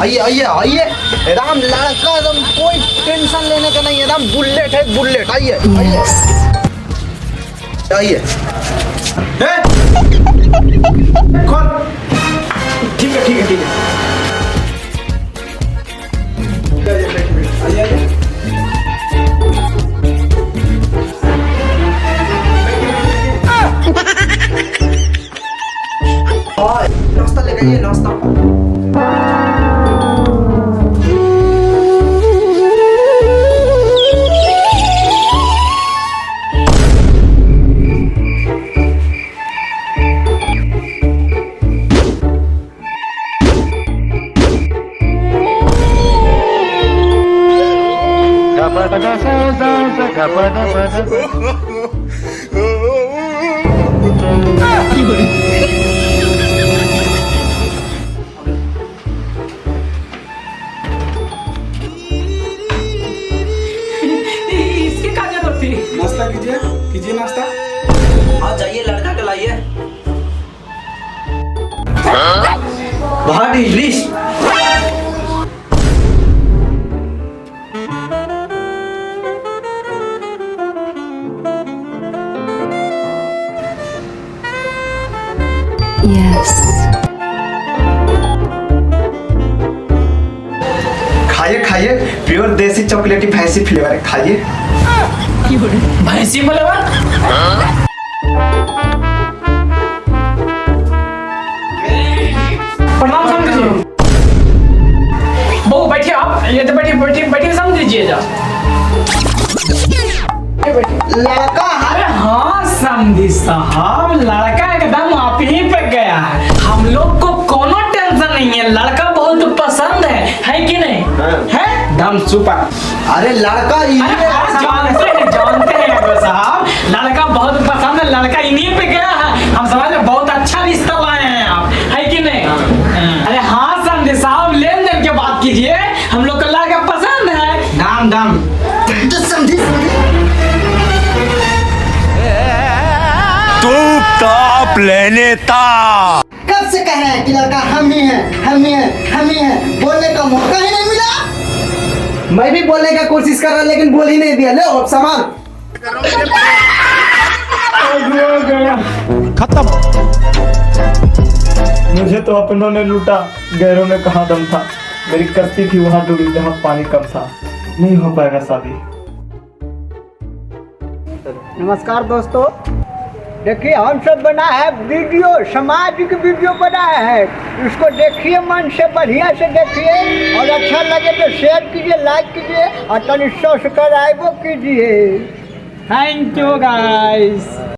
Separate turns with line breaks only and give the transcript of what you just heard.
आइए आइए आइए, एकदम लड़का, एकदम कोई टेंशन लेने का नहीं है, एकदम बुलेट है बुलेट। आइए आइए आइए। कौन? ठीक है ठीक है ठीक है। आइए आइए। नाश्ता लेके आइए, नाश्ता।
नाश्ता कीजिए कीजिए नाश्ता।
हाँ जाइए, लड़का के लाइए। What is this?
Yes.
खाइए खाइए, प्योर देसी चॉकलेटी भैंसी फ्लेवर है, खाइए।
भैंसी फ्लेवर? प्रणाम समझ लीजिए। बहू बैठिए, आप ये तो बैठिए बैठिए बैठिए, समझ लीजिए जा।
लड़का
अरे हाँ समझी साहब, लड़का एकदम आप ही पे गया है। हम लोग को कोनो टेंशन नहीं है, लड़का बहुत पसंद है कि नहीं? है दम सुपर।
अरे लड़का
जानते हैं अगर साहब, लड़का बहुत पसंद है, लड़का इन्हीं पे गया है। हम समझ में बहुत अच्छा रिश्ता लाए हैं आप, है कि नहीं? अरे हाँ समझे साहब, लेन देन की बात कीजिए, हम लोग को लड़का पसंद है।
दाम दाम समझी
तू टॉप लेने ता
कब से कह रहे हैं कि लड़का हम ही हैं, हम ही हैं, हम ही हैं, बोलने का मौका ही नहीं मिला। मैं भी बोलने का कोशिश कर रहा, लेकिन बोल ही नहीं दिया। ले अब सामान
खत्म।
मुझे तो अपनों ने लूटा, गैरों में कहाँ दम था। मेरी कश्ती थी वहाँ डूबी जहाँ पानी कम था। नहीं हो पाएगा शादी।
नमस्कार दोस्तों, देखिए हम सब बना है वीडियो, सामाजिक वीडियो बनाया है। इसको देखिए, मन से बढ़िया से देखिए, और अच्छा लगे तो शेयर कीजिए, लाइक कीजिए, और तनिक सब्सक्राइब कीजिए।
Thank you guys.